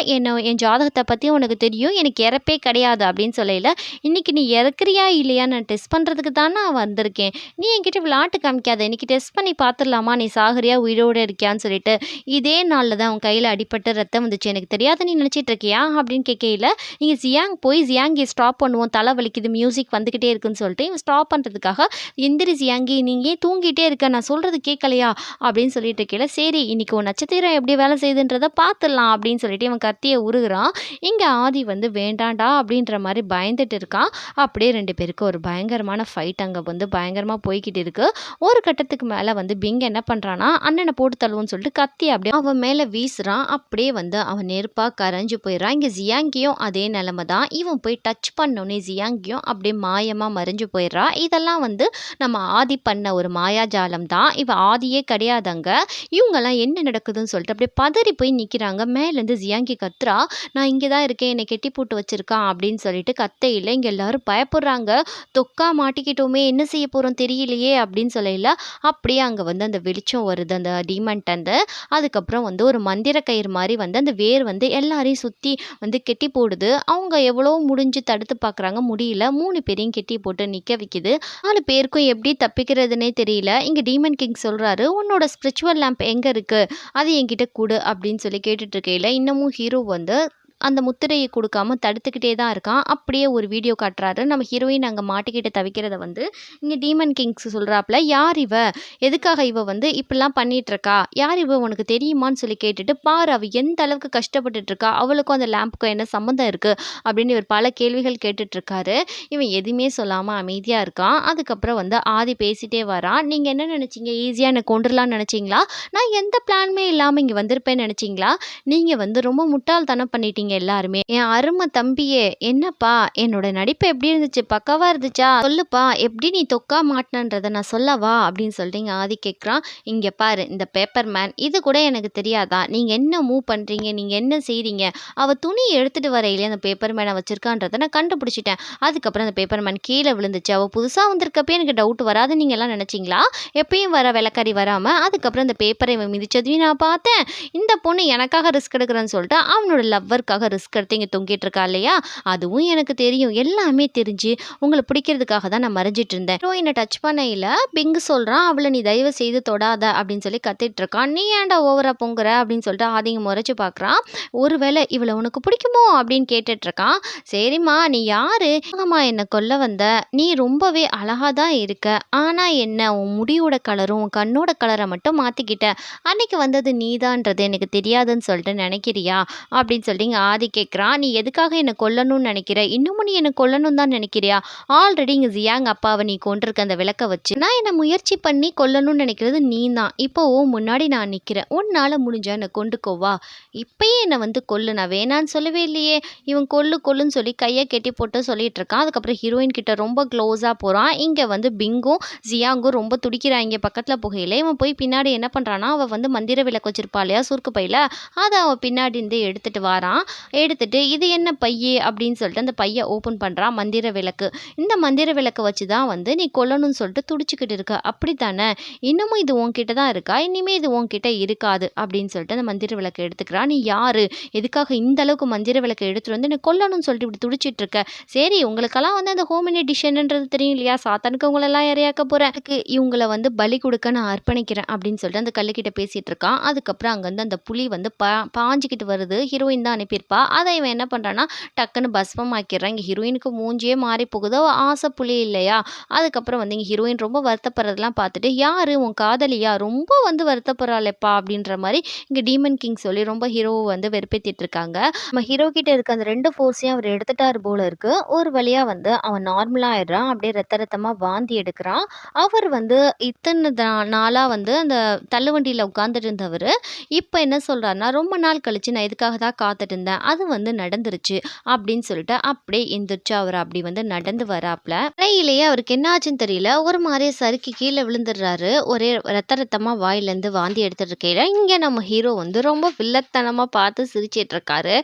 என் ஜாதகத்த பத்தி உனக்கு தெரியும். எனக்கு இறப்பே கிடையாது" அப்படின்னு சொல்லையில, "இன்னைக்கு நீ இறக்குறியா இல்லையா நான் டெஸ்ட் பண்றதுக்கு தான வந்திருக்கேன். நீ என்கிட்ட விளையாட்டு காமிக்காத. இன்னைக்கு டெஸ்ட் பண்ணி பார்த்துடலாமா? நீ சாகுறியா உயிரோட இருக்கியான்னு சொல்லிட்டு. இதே நாள்ல தான் உன் கையில அடிபட்டு ரத்தம் வந்துச்சு. எனக்கு தெரியாத நீ நினைச்சிட்டு இருக்கியா?" அப்படின்னு கேட்கையில, "நீங்க ஜியாங் போய் ஜியாங்கிய ஸ்டாப் பண்ணுவோம். தலை வலிக்குது. மியூசிக் வந்துகிட்டே இருக்குன்னு" சொல்லிட்டு இவன் ஸ்டாப் பண்றதுக்காக, "எந்திரி ஜியாங்கி. நீங்க ஏன் தூங்கிட்டே இருக்க? நான் சொல்றது கேட்கலையா?" அப்படின்னு சொல்லிட்டு இருக்கையில, "சரி இன்னைக்கு உன் நட்சத்திரம் எப்படி வேலை செய்யுதுன்றத பார்த்துடலாம்" அப்படின்னு சொல்லிட்டு இவன் கத்திய உருகுறான். இங்க ஆதி வந்து வேண்டான்டா அப்படின்ற மாரி பயந்துட்டு இருக்கான். அப்படியே 2 பேருக்கும் ஒரு பயங்கரமான ஃபைட் அங்க வந்து பயங்கரமா போய்க்கிட்டு இருக்கு. ஒரு கட்டத்துக்கு மேல வந்து பிங் என்ன பண்றான்னா, அண்ணன போட்டு தள்ளுவோம்ன்னு சொல்லிட்டு கத்தி அப்படியே அவன் மேல வீசுறான். அப்படியே வந்து அவன் நெருப்பா கரைஞ்சு போயிடுறான். இங்க ஜியாங்கியும் அதே நிலைமை தான். இவன் போய் டச் பண்ணோனே ஜியாங்கியும் அப்படியே மாயமா மறைஞ்சு போயிடுறா. இதெல்லாம் வந்து நம்ம ஆதி பண்ண ஒரு மாயாஜாலம் தான். இவ ஆதியே கிடையாது அங்க. இவங்கலாம் என்ன நடக்குதுன்னு சொல்லிட்டு அப்படியே பதறி போய் நிக்கிறாங்க. மேலேருந்து ஜியாங்கி கத்துறா, "நான் இங்க தான் இருக்கேன். என்னை கெட்டி போட்டு வச்சிருக்கான்" அப்படின்னு சொல்லிட்டு கத்தையில இங்க எல்லாரும் பயப்படுறாங்க. "தொக்கா மாட்டிக்கிட்டோமே! என்ன செய்ய போறோம் தெரியலையே!" அப்படின்னு சொல்லையில, அப்படியே அங்க வந்து அந்த வெளிச்சம் வருது அந்த டீமன்ட்டருந்து. அதுக்கப்புறம் வந்து ஒரு மந்திர கயிறு மாரி வந்து அந்த வேர் வந்து எல்லாரையும் சுத்தி வந்து கெட்டி போடுது. அவங்க எவ்வளோ முடிஞ்சு தடுத்து பார்க்குறாங்க, முடியல. 3 பேரையும் கெட்டி போட்டு நிக்க வைக்குது. 4 பேருக்கும் எப்படி தப்பிக்கிறதுன்னே தெரியல. இங்க டீமன் கிங் சொல்றாரு, "உன்னோட ஸ்பிரிச்சுவல் லேம்ப் எங்க இருக்கு? அது என்கிட்ட குடு" அப்படின்னு சொல்லி கேட்டுட்டு இருக்கையில, இன்னமும் ஹீரோ வந்து அந்த முத்திரையை கொடுக்காம தடுத்துக்கிட்டே தான் இருக்கான். அப்படியே ஒரு வீடியோ காட்டுறாரு. நம்ம ஹீரோயின் அங்க மாட்டிக்கிட்டு தவிக்கிறத வந்து இங்க டீமன் கிங்ஸ் சொல்றாப்ல, "யார் இவ? எதுக்காக இவ வந்து இப்படிலாம் பண்ணிட்டு இருக்கா? யார் இவ உனக்கு தெரியுமான்னு?" சொல்லி கேட்டுட்டு, "பாரு அவ எந்த அளவுக்கு கஷ்டப்பட்டுட்டு இருக்கா. அவளுக்கும் அந்த லேம்புக்கும் என்ன சம்மந்தம் இருக்கு?" அப்படின்னு இவர் பல கேள்விகள் கேட்டுட்டு இருக்காரு. இவன் எதுவுமே சொல்லாம அமைதியா இருக்கான். அதுக்கப்புறம் வந்து ஆதி பேசிட்டே வரான். "நீங்க என்ன நினைச்சீங்க? ஈஸியா என்ன கொன்றுலாம்னு நினைச்சீங்களா? நான் எந்த பிளானுமே இல்லாம இங்க வந்திருப்பேன்னு நினைச்சீங்களா? நீங்க வந்து ரொம்ப முட்டாள்தனம் பண்ணிட்டீங்க எல்லாருமே. என் அருமை தம்பியே, என்னப்பா என்னோட நடிப்பு எப்படி இருந்துச்சு? பக்காவா இருந்துச்சா? சொல்லுப்பா, எப்படி நீ தொக்கா மாட்டுனன்றத நான் சொல்லவா?" அப்படின்னு சொல்லிட்டு இங்க ஆதி கேட்குறான். "இங்க பாரு, இந்த பேப்பர் மேன் இது கூட எனக்கு தெரியாதா? நீங்க என்ன மூவ் பண்றீங்க? நீங்க என்ன செய்றீங்க? அவ துணி எடுத்துட்டு வரையிலே அந்த பேப்பர் மேன வச்சிருக்கான்றத நான் கண்டுபிடிச்சுட்டேன். அதுக்கப்புறம் அந்த பேப்பர் மேன் கீழ விழுந்துச்சு. அவ புதுசா வந்திருக்கப்பயே எனக்கு டவுட் வராதுன்னு நீங்கலாம் நினைச்சீங்களா? எப்பயும் வர வேலைக்காரி வராம, அதுக்கப்புறம் இந்த பேப்பரை இவன் மிதிச்சதையும் நான் பார்த்தேன். இந்த பொண்ணு எனக்காக ரிஸ்க் எடுக்கிறேன்னு சொல்லிட்டு, அவனோட லவ்வருக்காக ரிஸ்க் எடுத்து இங்க தொங்கிட்டு இருக்கா இல்லையா? அதுவும் எனக்கு தெரியும். எல்லாமே தெரிஞ்சு, உங்கள பிடிக்கிறதுக்காக தான் நான் மறைஞ்சிட்டு இருந்தேன்." ஹீரோயின டச் பண்ணயில பிங்கு சொல்றான், "அவள நீ தயவு செய்து தொடாத" அப்படின்னு சொல்லி கத்திட்டு இருக்கான். "நீ ஏன்டா ஓவரா பொங்குற?" அப்படின்னு சொல்லிட்டு ஆதிங்க முறைச்சு பார்க்குறான். "ஒருவேளை இவள உனக்கு பிடிக்குமோ?" அப்படின்னு கேட்டுட்டு இருக்கான். "சரிம்மா, நீ யாரு? எதுக்காகம்மா என்ன கொல்ல வந்த? நீ ரொம்பவே அழகா தான் இருக்க. ஆனா என்ன, உன் முடியோட கலரும், உன் கண்ணோட கலர மட்டும் மாத்திக்கிட்ட. அன்னைக்கு வந்தது நீதான்றது எனக்கு தெரியாதுன்னு சொல்லிட்டு நினைக்கிறியா?" அப்படின்னு சொல்லிட்டு இங்க ஆதி கேட்குறான். "நீ எதுக்காக என்ன கொல்லணும்னு நினைக்கிற? இன்னமும் நீ என்ன கொல்லணும்னு தான் நினைக்கிறியா? ஆல்ரெடி இங்க ஜியாங் அப்பாவ நீ கொன்றுருக்க அந்த விளக்க வச்சு. நான் என்ன முயற்சி பண்ணி கொல்லணும்னு நினைக்கிறது நீதான். இப்போ உன் முன்னாடி நான் நிக்கிறேன். உன்னால முடிஞ்சா என்ன கொண்டுக்கோவா? இப்பயே என்ன வந்து கொல்லு. நான் வேணான்னு சொல்லவே இல்லையே." இவன் கொல்லு கொல்லுன்னு சொல்லி கைய கெட்டி போட்டு சொல்லிட்டு இருக்கான். அதுக்கப்புறம் ஹீரோயின் கிட்ட ரொம்ப க்ளோஸா போறான். இங்க வந்து பிங்கும், ஜியாங்கும் ரொம்ப துடிக்கிறாய்ங்க பக்கத்துல போகையில. இவன் போய் பின்னாடி என்ன பண்றான்னா, அவ வந்து மந்திர விளக்கு வச்சிருப்பா இல்லையா சுருக்கு பையில, அத அவன் பின்னாடி இருந்து எடுத்துட்டு வாரான். எடுத்துட்டு, "இது என்ன பையி?" அப்படின்னு சொல்லிட்டு அந்த பைய ஓப்பன் பண்றான். மந்திர விளக்கு. "இந்த மந்திர விளக்க வச்சு தான் வந்து நீ கொல்லணும்னு சொல்லிட்டு துடிச்சுக்கிட்டு இருக்க. அப்படித்தானே? இன்னமும் இது உன்கிட்ட தான் இருக்கா? இனிமே இது உன்கிட்ட இருக்காது." அப்படின்னு சொல்லிட்டு அந்த மந்திர விளக்க எடுத்துக்கிறான். "நீ யாரு? எதுக்காக இந்த அளவுக்கு மந்திர விளக்க எடுத்துட்டு வந்து என்ன கொல்லணும்னு சொல்லிட்டு இப்படி துடிச்சிட்டு இருக்க? சரி, உங்களுக்கெல்லாம் வந்து அந்த ஹோமினி டிஷ்ஷுன்றது தெரியும் இல்லையா? சாத்தானுக்கு உங்களெல்லாம் இரையாக்க போறேன். அதுக்கு இவங்கள வந்து பலி கொடுக்க நான் அர்ப்பணிக்கிறேன்." அப்படின்னு சொல்லிட்டு அந்த கல்லுக்கிட்ட பேசிட்டு இருக்கான். அதுக்கப்புறம் அங்கேருந்து அந்த புலி வந்து பாஞ்சுக்கிட்டு வருது. ஹீரோயின் தான் அனுப்பியிருப்பா. அதை இவன் என்ன பண்றான்னா, டக்குன்னு பஸ்மமாக்கிடுறான். இங்க ஹீரோயினுக்கு மூஞ்சியே மாறி போகுது. அவ ஆசை புலி இல்லையா? அதுக்கப்புறம் வந்து இங்க ஹீரோயின் ரொம்ப வருத்தப்படுறதெல்லாம் பார்த்துட்டு, "யாரு உன் காதலியா? ரொம்ப வந்து வருத்தப்படுறாளேப்பா" அப்படின்ற மாரி இங்க டீமன் கிங் சொல்லி ரொம்ப ஹீரோவ வந்து வெறுப்பேத்திட்டு இருக்காங்க. நம்ம ஹீரோ கிட்ட இருக்க அந்த 2 ஃபோர்ஸையும் அவர் எடுத்துட்டாரு போல இருக்கு. ஒரு வழியா வந்து அவன் நார்மலா ஆயிடுறான். அப்படியே ரத்த ரத்தமா வாந்தி எடுக்கிறான். அவர் வந்து இத்தன நாளா வந்து அந்த தள்ளுவண்டியில உட்கார்ந்துட்டு இருந்தவரு, இப்ப என்ன சொல்றாருன்னா, "ரொம்ப நாள் கழிச்சு நான் இதுக்காக தான் காத்துட்டு இருந்தேன். அது வந்து நடந்துருச்சு." அப்படின்னு சொல்லிட்டு அப்படியே எந்திரிச்சு அவர் அப்படி வந்து நடந்து வராப்ல. இடையிலேயே அவருக்கு என்ன ஆச்சுன்னு தெரியல. ஒரு மாரியே சறுக்கி கீழ விழுந்துடுறாரு. ஒரே ரத்த ரத்தமா வாயிலேருந்து வாந்தி எடுத்துட்டு இருக்கையில, இங்க நம்ம ஹீரோ வந்து ரொம்ப வில்லத்தனமா பார்த்து சிரிச்சிட்டு இருக்காரு.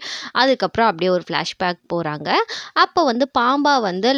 அதுக்கப்புறம் அப்படியே ஒரு ஃப்ளாஷ்பேக் போறாங்க. அப்போ வந்து பாம்பா வந்து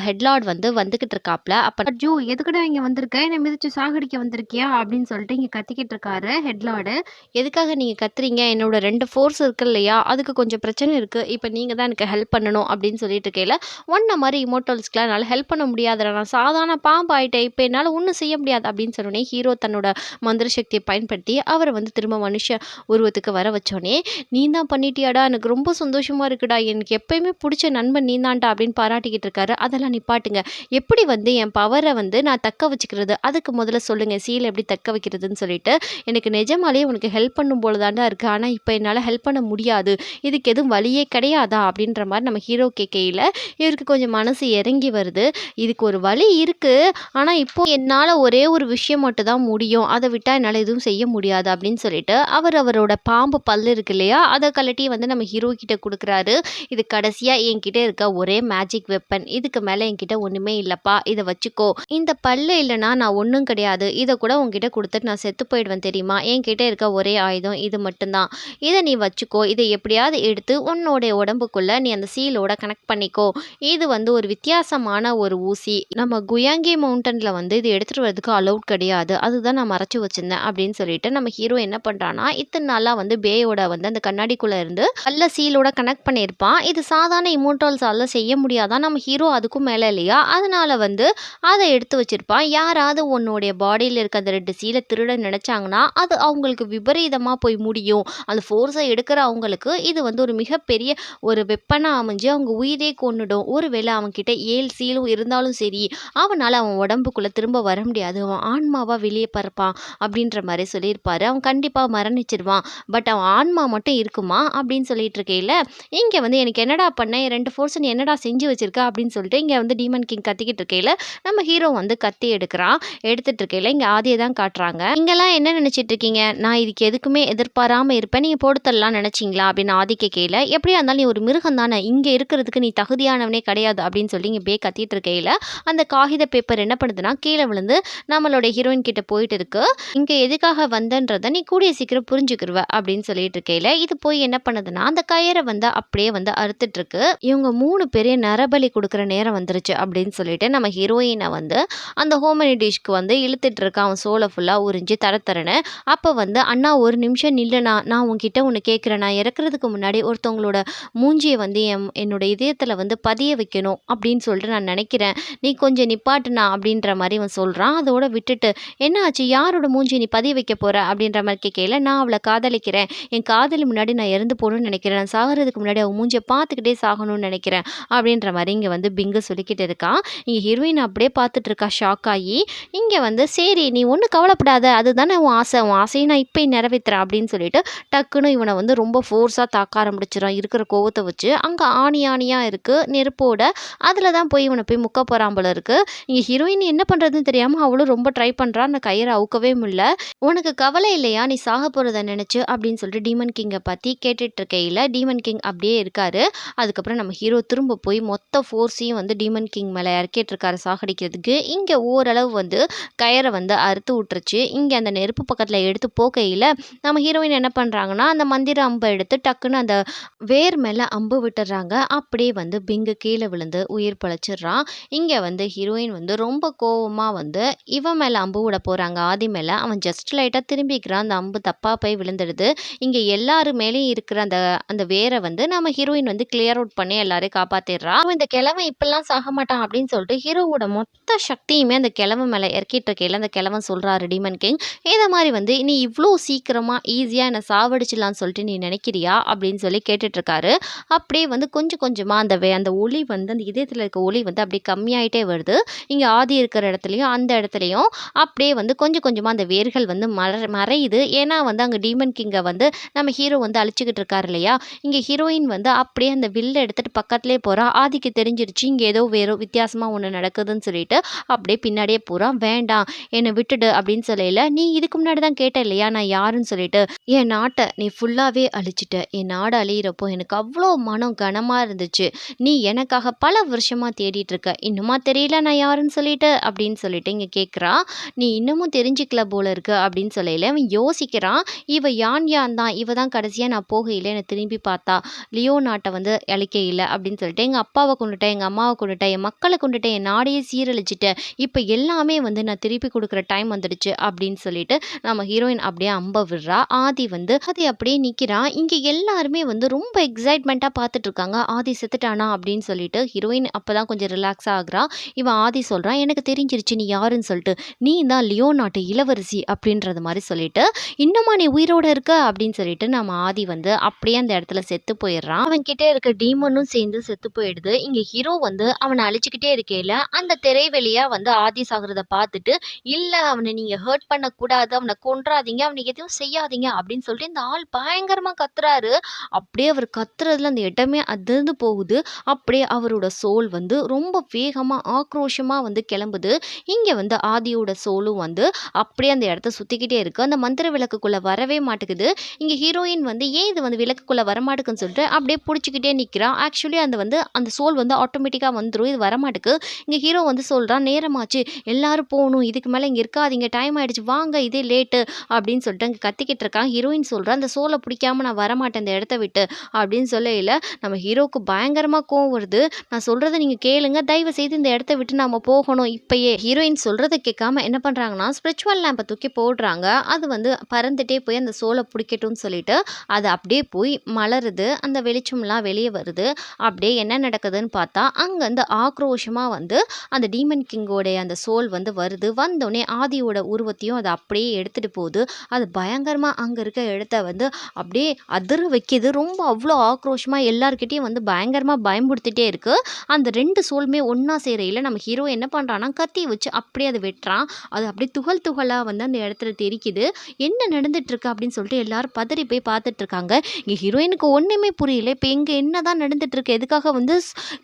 ஹெட் லார்ட் வந்து வந்துகிட்டு இருக்காப்ல. அப்ப, "அர்ஜு, எதுக்குடா இங்க வந்திருக்க? என்ன மிதிச்சு சாகடிக்க வந்திருக்கியா?" அப்படின்னு சொல்லிட்டு இங்க கத்திக்கிட்டு இருக்காரு ஹெட் லார்டு. "எதுக்காக நீங்க கத்துறீங்க? என்னோட 2 ஃபோர்ஸ் இருக்கு இல்லையா? அதுக்கு கொஞ்சம் பிரச்சனை இருக்கு. இப்ப நீங்க தான் எனக்கு ஹெல்ப் பண்ணணும்." அப்படின்னு சொல்லிட்டு இருக்கையில, "உன்ன மாரி இம்மோர்டல்ஸ்க்குலாம் என்னால ஹெல்ப் பண்ண முடியாதுடா. நான் சாதாரண பாம்பு ஆயிட்டேன். இப்ப என்னால ஒண்ணும் செய்ய முடியாது." அப்படின்னு சொன்னோனே, ஹீரோ தன்னோட மந்திர சக்திய பயன்படுத்தி அவர வந்து திரும்ப மனுஷ உருவத்துக்கு வர வச்சோனே, "நீ தான் பண்ணிட்டியாடா? எனக்கு ரொம்ப சந்தோஷமா இருக்குடா. எனக்கு எப்பயுமே புடிச்ச நண்பன் நீ தான்டா." அப்படின்னு பாராட்டிக்கிட்டு இருக்காரு. "அதெல்லாம் நிப்பாட்டுங்க. எப்படி வந்து என் பவர வந்து நான் தக்க வச்சுக்கிறது? அதுக்கு முதல்ல சொல்லுங்க. சீல எப்படி தக்க வைக்கிறதுன்னு சொல்லிட்டு. எனக்கு நிஜமாலேயே உனக்கு ஹெல்ப் பண்ணும் போல தான்டா இருக்கு. ஆனா இப்ப என்னால ஹெல்ப் பண்ண முடியாது. இதுக்கு எதுவும் வழியே கிடையாதா?" அப்படின்ற மாரி நம்ம ஹீரோ கேட்கையில, இவருக்கு கொஞ்சம் மனசு இறங்கி வருது. இதுக்கு ஒரு வழி இருக்கு. ஆனா இப்போ என்னால ஒரே ஒரு விஷயம் மட்டும் தான் முடியும். அத விட்டா என்னால எதுவும் செய்ய முடியாது அப்படின்னு சொல்லிட்டு, அவரோட பாம்பு பல்லு இருக்கு இல்லையா? அத கழட்டி வந்து நம்ம ஹீரோ கிட்ட குடுக்குறாரு. "இது கடைசியா என்கிட்ட இருக்க ஒரே மேஜிக் வெப்பன். இதுக்கு மேல என்கிட்ட ஒண்ணுமே இல்லப்பா. இத வச்சுக்கோ. இந்த பல்லு இல்லன்னா நான் ஒண்ணும் கிடையாது. இத கூட உன்கிட்ட குடுத்துட்டு நான் செத்து போயிடுவேன் தெரியுமா? என்கிட்ட இருக்க ஒரே ஆயுதம் இது மட்டும் தான். இத நீ வச்சுக்கோ. இத எப்படியாவது எடுத்து உன்னோட உடம்புக்குள்ள நீ அந்த சீலோட கனெக்ட் பண்ணிக்கோ. இது வந்து ஒரு வித்தியாசமான ஒரு ஊசி. நம்ம குயாங்கி மவுண்டன்ல வந்து இது எடுத்துட்டு வரதுக்கு அலவுட் கிடையாது. அதுதான் நான் மறைச்சு வச்சிருந்தேன்." அப்படின்னு சொல்லிட்டு நம்ம ஹீரோ என்ன பண்றான்னா, இத்தன நாளா வந்து பேயோட வந்து அந்த கண்ணாடிக்குள்ள இருந்து கல்ல சீலோட கனெக்ட் பண்ணியிருப்பான். இது சாதாரண இம்மோர்டல்ஸால செய்ய முடியாதான். நம்ம ஹீரோ அதுக்கும் மேல இல்லையா? அதனால வந்து அத எடுத்து வச்சிருப்பான். யாராவது உன்னுடைய பாடியில இருக்க அந்த 2 சீல திருட நினைச்சாங்கன்னா, அது அவங்களுக்கு விபரீதமா போய் முடியும். அந்த ஃபோர்ஸ எடுக்கிற அவங்களுக்கு இது இது வந்து ஒரு மிகப்பெரிய ஒரு வெப்பனா அமைஞ்சு அவங்க உயிரே கொன்னுடும். ஒருவேளை அவன்கிட்ட 7 சீலும் இருந்தாலும் சரி, அவனால அவன் உடம்புக்குள்ள திரும்ப வர முடியாது. அவன் ஆன்மாவா வெளிய பறப்பான் அப்படின்ற மாரி சொல்லியிருப்பாரு. அவன் கண்டிப்பா மரணிச்சிருவான். பட் அவன் ஆன்மா மட்டும் இருக்குமா? அப்படின்னு சொல்லிட்டு இருக்கையில, இங்க வந்து எனக்கு என்னடா பண்ண? என் 2 ஃபோர்ஸ நீ என்னடா செஞ்சு வச்சிருக்க? அப்படின்னு சொல்லிட்டு இங்க வந்து டீமன் கிங் கத்திக்கிட்டு இருக்கையில, நம்ம ஹீரோ வந்து கத்தி எடுக்குறான். எடுத்துட்டு இருக்கையில இங்க ஆதிய தான் காட்டுறாங்க. "நீங்கலாம் என்ன நினைச்சிட்டு இருக்கீங்க? நான் இதுக்கு எதுக்குமே எதிர்பாராம இருப்பேன். நீங்க போட்டு தள்ளலாம்னு நினைச்சீங்களா?" அப்படின்னு ஆதி கேட்கையில, "எப்படியா இருந்தாலும் நீ ஒரு மிருகம் தானே. இங்க இருக்கிறதுக்கு நீ தகுதியானவனே கிடையாது." அப்படின்னு சொல்லி இங்க இப்படியே கத்திட்டு இருக்கையில, அந்த காகித பேப்பர் என்ன பண்ணுதுன்னா, கீழ விழுந்து நம்மளோட ஹீரோயின் கிட்ட போயிட்டு இருக்கு. "இங்க எதுக்காக வந்தேன்றத நீ கூடிய சீக்கிரம் புரிஞ்சுக்கிருவ." அப்படின்னு சொல்லிட்டு இருக்கையில, இது போய் என்ன பண்ணுதுன்னா, அந்த கயிற வந்து அப்படியே வந்து அறுத்துட்டு இருக்கு. இவங்க 3 பேரையும் நரபலி குடுக்குற நேரம் வந்துருச்சு அப்படின்னு சொல்லிட்டு, நம்ம ஹீரோயின வந்து அந்த ஹோமனி டிஷ்க்கு வந்து இழுத்துட்டு இருக்கான். அவன் சோல ஃபுல்லா உறிஞ்சு தர தரன்னு. அப்ப வந்து, "அண்ணா ஒரு நிமிஷம் நில்லுண்ணா. நான் உன்கிட்ட ஒண்ணு கேட்கிறேன். நான் இறக்குறதுக்கு முன்னாடி ஒருத்தவங்களோட மூஞ்சிய வந்து என்னோட இதயத்துல வந்து பதிய வைக்கணும் அப்படின்னு சொல்லிட்டு நான் நினைக்கிறேன். நீ கொஞ்சம் நிப்பாட்டுண்ணா." அப்படின்ற மாரி இவன் சொல்றான். அதோட விட்டுட்டு, "என்ன ஆச்சு? யாரோட மூஞ்சிய நீ பதிய வைக்க போற?" அப்படின்ற மாரி கேட்கையில, "நான் அவள காதலிக்கிறேன். என் காதலி முன்னாடி நான் இறந்து போணும்னு நினைக்கிறேன். நான் சாகுறதுக்கு முன்னாடி அவ மூஞ்சிய பார்த்துக்கிட்டே சாகணும்னு நினைக்கிறேன்." அப்படின்ற மாரி இங்க வந்து பிங்கு சொல்லிக்கிட்டு இருக்கான். இங்க ஹீரோயின் அப்படியே பார்த்துட்டு இருக்கா ஷாக் ஆயி. இங்க வந்து, "சரி நீ ஒண்ணும் கவலைப்படாத. அதுதானே உன் ஆசை. உன் ஆசைய நான் இப்பயே நிறைவேத்துறேன்." அப்படின்னு சொல்லிட்டு டக்குன்னு இவன வந்து ரொம்ப ஃபோர்ஸா தாக்க ஆரம்பிச்சுறான் இருக்கிற கோவத்த வச்சு. அங்க ஆணி ஆணியா இருக்கு நெருப்போட. அதுல தான் போய் இவன போய் முக்க போறான் போல இருக்கு. இங்க ஹீரோயின் என்ன பண்றதுன்னு தெரியாம அவளும் ரொம்ப ட்ரை பண்றா. அந்த கயிற அவுக்கவே முடியல. "உனக்கு கவலை இல்லையா? நீ சாக போறத நினைச்சு?" அப்படின்னு சொல்லிட்டு டீமன் கிங்க பத்தி கேட்டுட்டு இருக்கையில, டீமன் கிங் அப்படியே இருக்காரு. அதுக்கப்புறம் நம்ம ஹீரோ திரும்ப போய் மொத்த ஃபோர்ஸையும் வந்து டீமன் கிங் மேல இறக்கிட்டு இருக்காரு சாகடிக்கிறதுக்கு. இங்க ஓரளவு வந்து கயற வந்து அறுத்து விட்டுருச்சு. இங்க அந்த நெருப்பு பக்கத்துல எடுத்து போகையில, நம்ம ஹீரோயின் என்ன பண்றாங்கன்னா, அந்த மந்திர அம்ப எடுத்து டக்குன்னு அந்த வேர் மேல அம்பு விட்டுர்றாங்க. அப்படியே வந்து பிங்கு கீழ விழுந்து உயிர் பிழைச்சிடுறான். இங்க வந்து ஹீரோயின் வந்து ரொம்ப கோவமா வந்து இவன் மேல அம்பு விட போறாங்க, ஆதி மேல. அவன் ஜஸ்ட் லைட்டா திரும்பிக்கிறான். அந்த அம்பு தப்பா போய் விழுந்துடுது. இங்க எல்லாரு மேலயும் இருக்கிற அந்த அந்த வேர வந்து நம்ம ஹீரோயின் வந்து கிளியர் அவுட் பண்ணி எல்லாரையும் காப்பாத்திடுறா. அவன் இந்த கிழவன் இப்படிலாம் சாக மாட்டான் அப்படின்னு சொல்லிட்டு ஹீரோவோட மொத்த சக்தியுமே அந்த கிழவன் மேல இறக்கிட்டு இருக்கையில, அந்த கிழவன் சொல்றாரு டீமன் கிங், "இத மாரி வந்து நீ இவ்ளோ சீக்கிரமா ஈஸியா என்ன சாவடிச்சிடலாம்னு சொல்லிட்டு நீ நினைக்கிறியா?" அப்படின்னு சொல்லி கேட்டுட்டு இருக்காரு. அப்படியே வந்து கொஞ்சம் கொஞ்சமா அந்த ஒளி வந்து அந்த இதயத்துல இருக்க ஒளி வந்து அப்படியே கம்மியாயிட்டே வருது. இங்க ஆதி இருக்கிற இடத்துலயும், அந்த இடத்துலயும் அப்படியே வந்து கொஞ்சம் கொஞ்சமா அந்த வேர்கள் வந்து மறையுது. ஏன்னா வந்து அங்க டீமன் கிங்க வந்து நம்ம ஹீரோ வந்து அழிச்சுக்கிட்டு இருக்காரு இல்லையா? இங்க ஹீரோயின் வந்து அப்படியே அந்த வில்ல எடுத்துட்டு பக்கத்திலேயே போறா. ஆதிக்கு தெரிஞ்சிருச்சு இங்க ஏதோ வேற வித்தியாசமா ஒண்ணு நடக்குதுன்னு சொல்லிட்டு அப்படியே பின்னாடியே போறான். "வேண்டாம் என்ன விட்டுடு." அப்படின்னு சொல்லையில, "நீ இதுக்கு முன்னாடி தான் கேட்ட இல்லையா நான் யாருன்னு சொல்லிட்டு. என் நாட்ட நீ ஃபுல்லாவே அழிச்சிட்ட. என் நாடு அழியிறப்போ எனக்கு அவ்ளோ மனம் கனமா இருந்துச்சு. நீ எனக்காக பல வருஷமா தேடிட்டு இருக்க. இன்னுமா தெரியல நான் யாருன்னு சொல்லிட்டு?" அப்படின்னு சொல்லிட்டு இங்க கேட்குறா. "நீ இன்னமும் தெரிஞ்சுக்கல போல இருக்கு." அப்படின்னு சொல்லையில அவன் யோசிக்கிறான். இவ யான் யான் தான். இவ தான் கடைசியா நான் போகையில என்ன திரும்பி பார்த்தா. லியோ நாட்ட வந்து அழிக்கையில அப்படின்னு சொல்லிட்டு, "எங்க அப்பாவ கொன்னுட்டேன், எங்க அம்மாவ கொன்னுட்டேன், என் மக்கள கொன்னுட்டேன், என் நாடையே சீரழிச்சுட்டேன். இப்ப எல்லாமே வந்து நான் திருப்பி குடுக்குற டைம் வந்துடுச்சு." அப்படின்னு சொல்லிட்டு நம்ம ஹீரோயின் அப்படியே அம்ப விடுறா. ஆதி அப்படியே நிக்கிறான். இங்க எல்லாருமே வந்து ரொம்ப எக்ஸைட்மெண்ட்டா பார்த்துட்டு இருக்காங்க. "ஆதி செத்துட்டானா?" அப்படின்னு சொல்லிட்டு. ஹீரோயின் அப்பதான் கொஞ்சம் ரிலாக்ஸா ஆகுறா. இவன் ஆதி சொல்றான், "எனக்கு தெரிஞ்சிருச்சு நீ யாருன்னு சொல்லிட்டு. நீ தான் லியோ நாட்டு இளவரசி." அப்படின்றது மாரி சொல்லிட்டு, "இன்னுமா நீ உயிரோட இருக்க?" அப்படின்னு சொல்லிட்டு நம்ம ஆதி வந்து அப்படியே அந்த இடத்துல செத்து போயிடுறான். அவன் கிட்ட இருக்க டீமனும் சேர்ந்து செத்து போயிடுது. இங்க ஹீரோ வந்து அவன அழிச்சுக்கிட்டே இருக்கையில, அந்த திரை வழியா வந்து ஆதி சாகுறத பார்த்துட்டு, "இல்ல அவன நீங்க ஹர்ட் பண்ணக்கூடாது. அவன கொன்றாதீங்க. அவனுக்கு எதுவும் செய்யாதீங்க." அப்படின்னு சொல்லிட்டு இந்த ஆள் பயங்கரமா கத்துறாரு. அப்படியே அவர் கத்துறதுல அந்த இடமே அதிர்ந்து போகுது. அப்படியே அவரோட சோல் வந்து ரொம்ப வேகமா, ஆக்ரோஷமா வந்து கிளம்புது. இங்க வந்து ஆதியோட சோலும் வந்து அப்படியே அந்த இடத்த சுத்திக்கிட்டே இருக்கு. அந்த மந்திர விளக்குக்குள்ள வரவே மாட்டேங்குது. இங்க ஹீரோயின் வந்து ஏன் இது வந்து விளக்குக்குள்ள வரமாட்டேங்குன்னு சொல்லிட்டு அப்படியே புடிச்சுக்கிட்டே நிக்கிறா. ஆக்சுவலி அந்த சோல் வந்து ஆட்டோமேட்டிக்கா வந்துரும். இது வரமாட்டுக்கு. இங்க ஹீரோ வந்து சொல்றான், "நேரமாச்சு. எல்லாரும் போணும். இதுக்கு மேல இங்க இருக்காதீங்க. டைம் ஆயிடுச்சு. வாங்க இதே லேட்டு." அப்படின்னு சொல்லிட்டு அங்க கத்திக்கிட்டு இருக்கான். ஹீரோயின் சொல்றா, "அந்த சோல பிடிக்காம நான் வரமாட்டேன் இந்த இடத்த விட்டு." அப்படின்னு சொல்லையில நம்ம ஹீரோவுக்கு பயங்கரமா கோவம் வருது. "நான் சொல்றத நீங்க கேளுங்க. தயவு செய்து இந்த இடத்த விட்டு நாம போகணும் இப்பயே." ஹீரோயின் சொல்றத கேட்காம என்ன பண்றாங்கன்னா, ஸ்பிரிச்சுவல் லேம்ப தூக்கி போடுறாங்க. அது வந்து பறந்துட்டே போய் அந்த சோல பிடிக்கட்டும்னு சொல்லிட்டு, அது அப்படியே போய் மலருது. அந்த வெளிச்சம்லாம் வெளிய வருது. அப்படியே என்ன நடக்குதுன்னு பார்த்தா, அங்கருந்து ஆக்ரோஷமா வந்து அந்த டீமன் கிங்கோடைய அந்த சோல் வந்து வருது. வந்தோனே ஆதியோட உருவத்தையும் அது அப்படியே எடுத்துட்டு போகுது. அது பயங்கரமா அங்க இருக்க இடத்த வந்து அப்படியே அதிர வைக்குது. நிக்குது. ரொம்ப அவ்ளோ ஆக்ரோஷமா எல்லார்கிட்டயும் வந்து பயங்கரமா பயம்புடுத்திட்டே இருக்கு. அந்த 2 சோலுமே ஒண்ணா சேரையில நம்ம ஹீரோ என்ன பண்றான்னா, கத்திய வச்சு அப்படியே அத வெட்டுறான். அது அப்படியே துகள் துகளா வந்து அந்த இடத்துல தெறிக்குது. என்ன நடந்துட்டு இருக்கு அப்படின்னு சொல்லிட்டு எல்லாரும் பதறி போய் பார்த்துட்டு இருக்காங்க. இங்க ஹீரோயினுக்கு ஒண்ணுமே புரியல. இப்ப இங்க என்னதான் நடந்துட்டு இருக்கு? எதுக்காக வந்து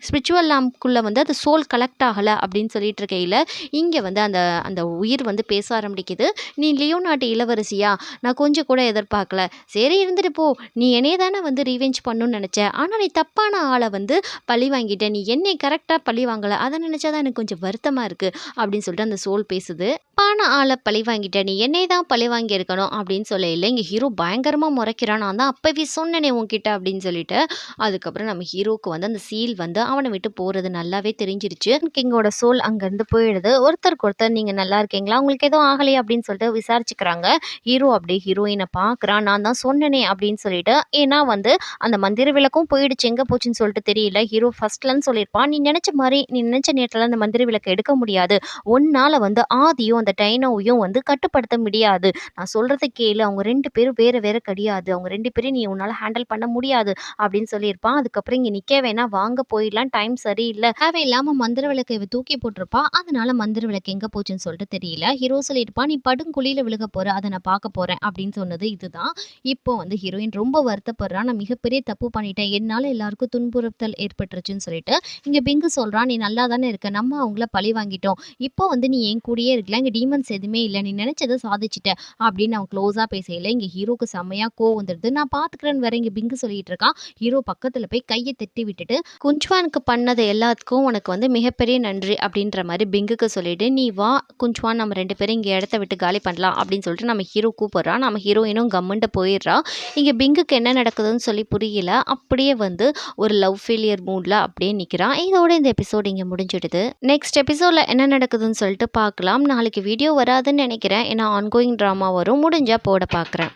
ஸ்பிரிச்சுவல் லேம்ப்க்குள்ள வந்து அது சோல் கலெக்ட் ஆகல அப்படின்னு சொல்லிட்டு இருக்கையில, இங்க வந்து அந்த அந்த உயிர் வந்து பேச ஆரம்பிக்குது. "நீ லியோனாட்டு இளவரசியா? நான் கொஞ்சம் கூட எதிர்பார்க்கல. சரி இருந்துட்டு போ. நீ என்னைய தானே வந்து ரிவெஞ்ச் பண்ணணும்னு நெனச்ச. ஆனா நீ தப்பான ஆள வந்து பழி வாங்கிட்ட. நீ என்னைய கரெக்ட்டா பழி வாங்கல. அத நெனச்சா தான் எனக்கு கொஞ்சம் வருத்தமா இருக்கு." அப்படின்னு சொல்லிட்டு அந்த சோல் பேசுது. "தப்பான ஆள பழி வாங்கிட்ட. நீ என்னைய தான் பழி வாங்கியிருக்கணும்." அப்படின்னு சொல்லையில, இங்க ஹீரோ பயங்கரமா மொறைக்கிறான். "நான் தான் அப்பவே சொன்னேனே உன்கிட்ட." அப்படின்னு சொல்லிட்டு. அதுக்கப்புறம் நம்ம ஹீரோக்கு வந்து அந்த சீல் வந்து அவன விட்டு போறது நல்லாவே தெரிஞ்சிருச்சு. கிங்கோட சோல் அங்கருந்து போயிடுது. ஒருத்தருக்கு ஒருத்தர் "நீங்க நல்லா இருக்கீங்களா? உங்களுக்கு எதுவும் ஆகலையா?" அப்படின்னு சொல்லிட்டு விசாரிச்சுக்கிறாங்க. ஹீரோ அப்படியே ஹீரோயின பார்க்குறான். "நான் தான் சொன்னேனே" அப்படின்னு சொல்லிட்டு. ஏன்னா வந்து அந்த மந்திர விளக்கும் போயிடுச்சு. எங்க போச்சுன்னு சொல்லிட்டு தெரியல. ஹீரோ ஃபர்ஸ்ட்லன்னு சொல்லியிருப்பான். "நீ நெனச்ச மாரி நீ நெனச்ச நேரத்துல அந்த மந்திர விளக்க எடுக்க முடியாது. உன்னால வந்து ஆதியும் அந்த டைனோவையும் வந்து கட்டுப்படுத்த முடியாது. நான் சொல்றத கேளு. அவங்க 2 பேரும் வேற வேற கிடையாது. அவங்க 2 பேரையும் நீ உன்னால ஹேண்டில் பண்ண முடியாது." அப்படின்னு சொல்லியிருப்பான். அதுக்கப்புறம் "இங்க நிக்க வேணாம். வாங்க போயிடலாம். டைம் சரியில்ல." தேவையில்லாம மந்திர விளக்க இவ தூக்கி போட்டிருப்பா. அதனால மந்திர விளக்கு எங்க போச்சுன்னு சொல்லிட்டு தெரியல. ஹீரோ சொல்லியிருப்பான், "நீ படுங்குழியில விழுக போற. அத நான் பார்க்க போறேன்." அப்படின்னு சொன்னது இதுதான். இப்போ வந்து ஹீரோயின் ரொம்ப வருத்தப்படுறா. "நான் மிகப்பெரிய தப்பு பண்ணிட்டேன். என்னால எல்லாருக்கும் துன்புறுத்தல் ஏற்பட்டுருச்சுன்னு" சொல்லிட்டு. இங்க பிங்கு சொல்றான், "நீ நல்லா தானே இருக்க. நம்ம அவங்கள பழி வாங்கிட்டோம். இப்போ வந்து நீ என் கூடயே இருக்கலாம். இங்க டீமன்ஸ் எதுவுமே இல்ல. நீ நினைச்சத சாதிச்சுட்ட." அப்படின்னு அவன் க்ளோஸா பேசையில இங்க ஹீரோக்கு செம்மையா கோவம் வந்துடுது. "நான் பார்த்துக்கிறேன்னு" வேற இங்க பிங்கு சொல்லிட்டு இருக்கான். ஹீரோ பக்கத்துல போய் கைய தட்டி விட்டுட்டு, "குஞ்சுவானுக்கு பண்ணது எல்லாத்துக்கும் உனக்கு வந்து மிகப்பெரிய நன்றி." அப்படின்ற மாரி பிங்குக்கு சொல்லிட்டு, "நீ வா குஞ்சுவான், நம்ம 2 பேரும் இங்க இடத்த விட்டு காலி பண்ணலாம்." அப்படின்னு சொல்லிட்டு நம்ம ஹீரோ கூப்பிடுறான். நம்ம ஹீரோயினும் கம்முன்ட்டு போயிடுறா. இங்க பிங்குக்கு என்ன நடக்குதுன்னு சொல்லி புரியல. அப்படியே வந்து ஒரு லவ் ஃபெயிலியர் மூட்ல அப்படியே நிக்கிறான். இதோட இந்த எபிசோட் இங்க முடிஞ்சிடுது. நெக்ஸ்ட் எபிசோட்ல என்ன நடக்குதுன்னு சொல்லிட்டு பார்க்கலாம். நாளைக்கு வீடியோ வராதுன்னு நினைக்கிறேன். ஏன்னா ஆன்கோயிங் ட்ராமா வரும். முடிஞ்சா போட பார்க்குறேன்.